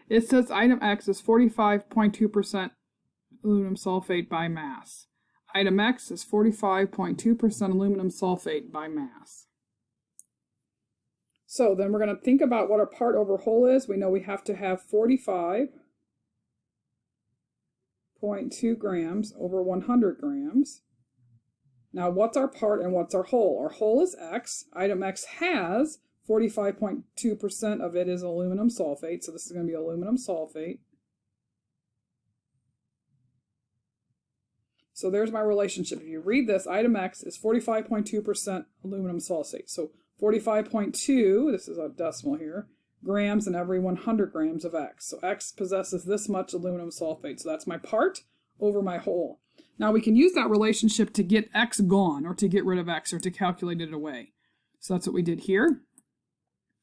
It says item X is 45.2% aluminum sulfate by mass. Item X is 45.2% aluminum sulfate by mass. So then we're going to think about what our part over whole is. We know we have to have 45.2 grams over 100 grams. Now what's our part and what's our whole? Our whole is X. Item X has 45.2% of it is aluminum sulfate. So this is going to be aluminum sulfate. So there's my relationship. If you read this, item X is 45.2% aluminum sulfate. So 45.2, this is a decimal here, grams in every 100 grams of X. So X possesses this much aluminum sulfate. So that's my part over my whole. Now we can use that relationship to get X gone, or to get rid of X, or to calculate it away. So that's what we did here.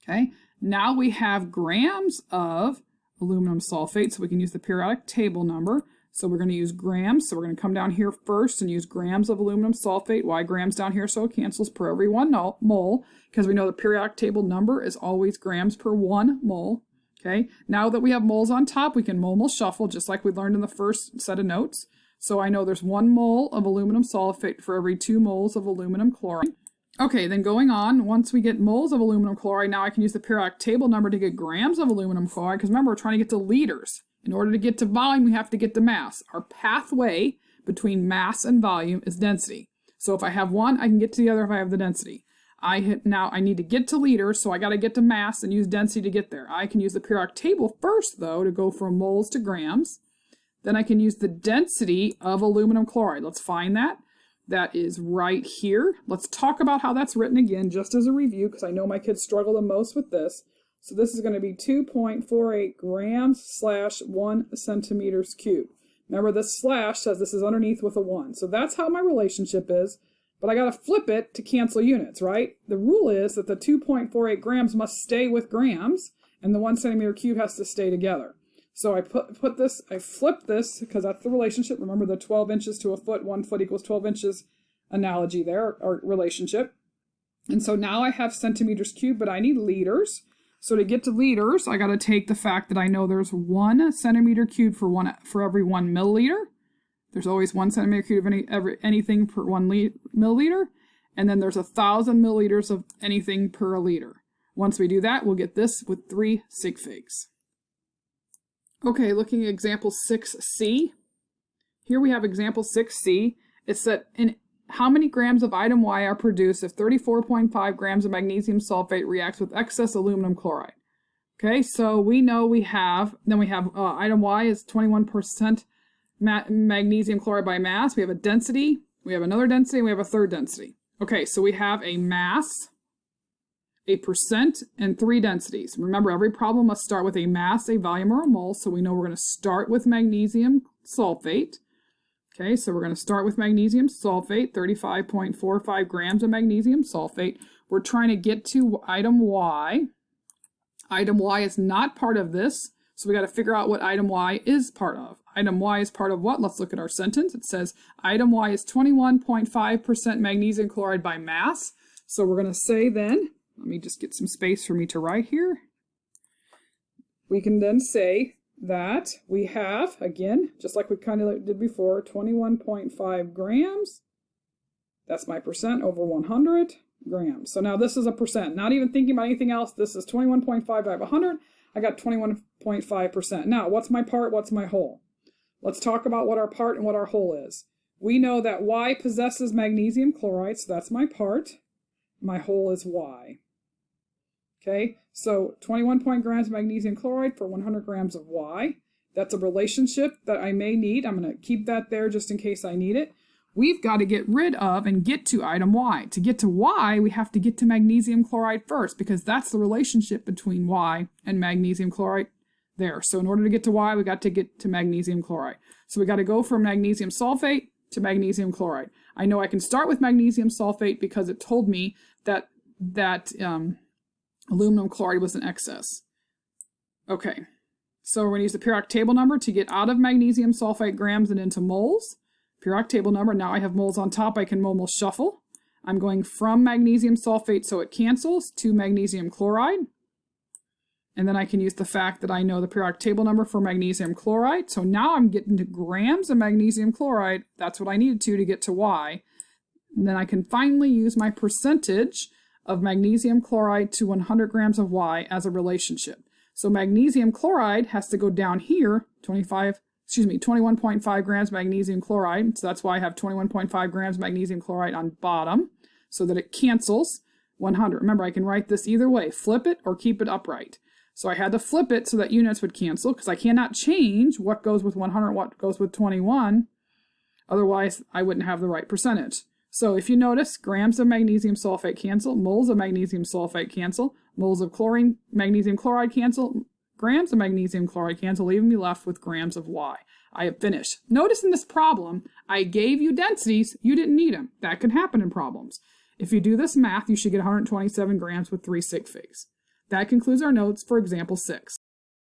Okay, now we have grams of aluminum sulfate, so we can use the periodic table number. So we're going to use grams, so we're going to come down here first and use grams of aluminum sulfate. Why grams down here? So it cancels per every 1 mole, because we know the periodic table number is always grams per 1 mole. Okay, now that we have moles on top, we can mole shuffle, just like we learned in the first set of notes. So I know there's 1 mole of aluminum sulfate for every 2 moles of aluminum chloride. Okay, then going on, once we get moles of aluminum chloride, now I can use the periodic table number to get grams of aluminum chloride, because remember, we're trying to get to liters. In order to get to volume, we have to get to mass. Our pathway between mass and volume is density. So if I have one, I can get to the other if I have the density. Now I need to get to liters, so I got to get to mass and use density to get there. I can use the periodic table first, though, to go from moles to grams. Then I can use the density of aluminum chloride. Let's find that. That is right here. Let's talk about how that's written again, just as a review, because I know my kids struggle the most with this. So this is going to be 2.48 grams / 1 centimeters cubed. Remember, this slash says this is underneath with a 1. So that's how my relationship is, but I got to flip it to cancel units, right? The rule is that the 2.48 grams must stay with grams, and the 1 centimeter cube has to stay together. So I flip this, because that's the relationship. Remember the 12 inches to a foot, 1 foot equals 12 inches analogy there, or relationship. And so now I have centimeters cubed, but I need liters. So to get to liters, I got to take the fact that I know there's 1 centimeter cubed for every 1 milliliter. There's always 1 centimeter cubed of anything per 1 milliliter. And then there's 1,000 milliliters of anything per liter. Once we do that, we'll get this with 3 sig figs. Okay, looking at example 6C. Here we have example 6C. It's that in how many grams of item Y are produced if 34.5 grams of magnesium sulfate reacts with excess aluminum chloride? Okay, so we know we have item Y is 21% magnesium chloride by mass. We have a density, we have another density, and we have a third density. Okay, so we have a mass, a percent, and 3 densities. Remember, every problem must start with a mass, a volume, or a mole, so we know we're going to start with magnesium sulfate. Okay, so we're going to start with magnesium sulfate, 35.45 grams of magnesium sulfate. We're trying to get to item Y. Item Y is not part of this, so we got to figure out what item Y is part of. Item Y is part of what? Let's look at our sentence. It says item Y is 21.5% magnesium chloride by mass. So we're going to say then, let me just get some space for me to write here. We can then say that we have, again, just like we kind of did before, 21.5 grams. That's my percent over 100 grams. So now this is a percent. Not even thinking about anything else. This is 21.5 by 100. I got 21.5%. Now, what's my part? What's my whole? Let's talk about what our part and what our whole is. We know that Y possesses magnesium chloride, so that's my part. My whole is Y. Okay, so 21 grams of magnesium chloride for 100 grams of Y. That's a relationship that I may need. I'm going to keep that there just in case I need it. We've got to get rid of and get to item Y. To get to Y, we have to get to magnesium chloride first, because that's the relationship between Y and magnesium chloride there. So in order to get to Y, we got to get to magnesium chloride. So we got to go from magnesium sulfate to magnesium chloride. I know I can start with magnesium sulfate because it told me that aluminum chloride was in excess. Okay, so we're going to use the periodic table number to get out of magnesium sulfate grams and into moles. Periodic table number, now I have moles on top, I can mole shuffle. I'm going from magnesium sulfate, so it cancels, to magnesium chloride. And then I can use the fact that I know the periodic table number for magnesium chloride. So now I'm getting to grams of magnesium chloride. That's what I needed to get to Y. And then I can finally use my percentage of magnesium chloride to 100 grams of Y as a relationship. So magnesium chloride has to go down here, 21.5 grams magnesium chloride. So that's why I have 21.5 grams magnesium chloride on bottom, so that it cancels 100. Remember, I can write this either way, flip it or keep it upright. So I had to flip it so that units would cancel, because I cannot change what goes with 100, what goes with 21. Otherwise, I wouldn't have the right percentage. So if you notice, grams of magnesium sulfate cancel, moles of magnesium sulfate cancel, moles of magnesium chloride cancel, grams of magnesium chloride cancel, leaving me left with grams of Y. I have finished. Notice in this problem, I gave you densities, you didn't need them. That can happen in problems. If you do this math, you should get 127 grams with 3 sig figs. That concludes our notes for example 6.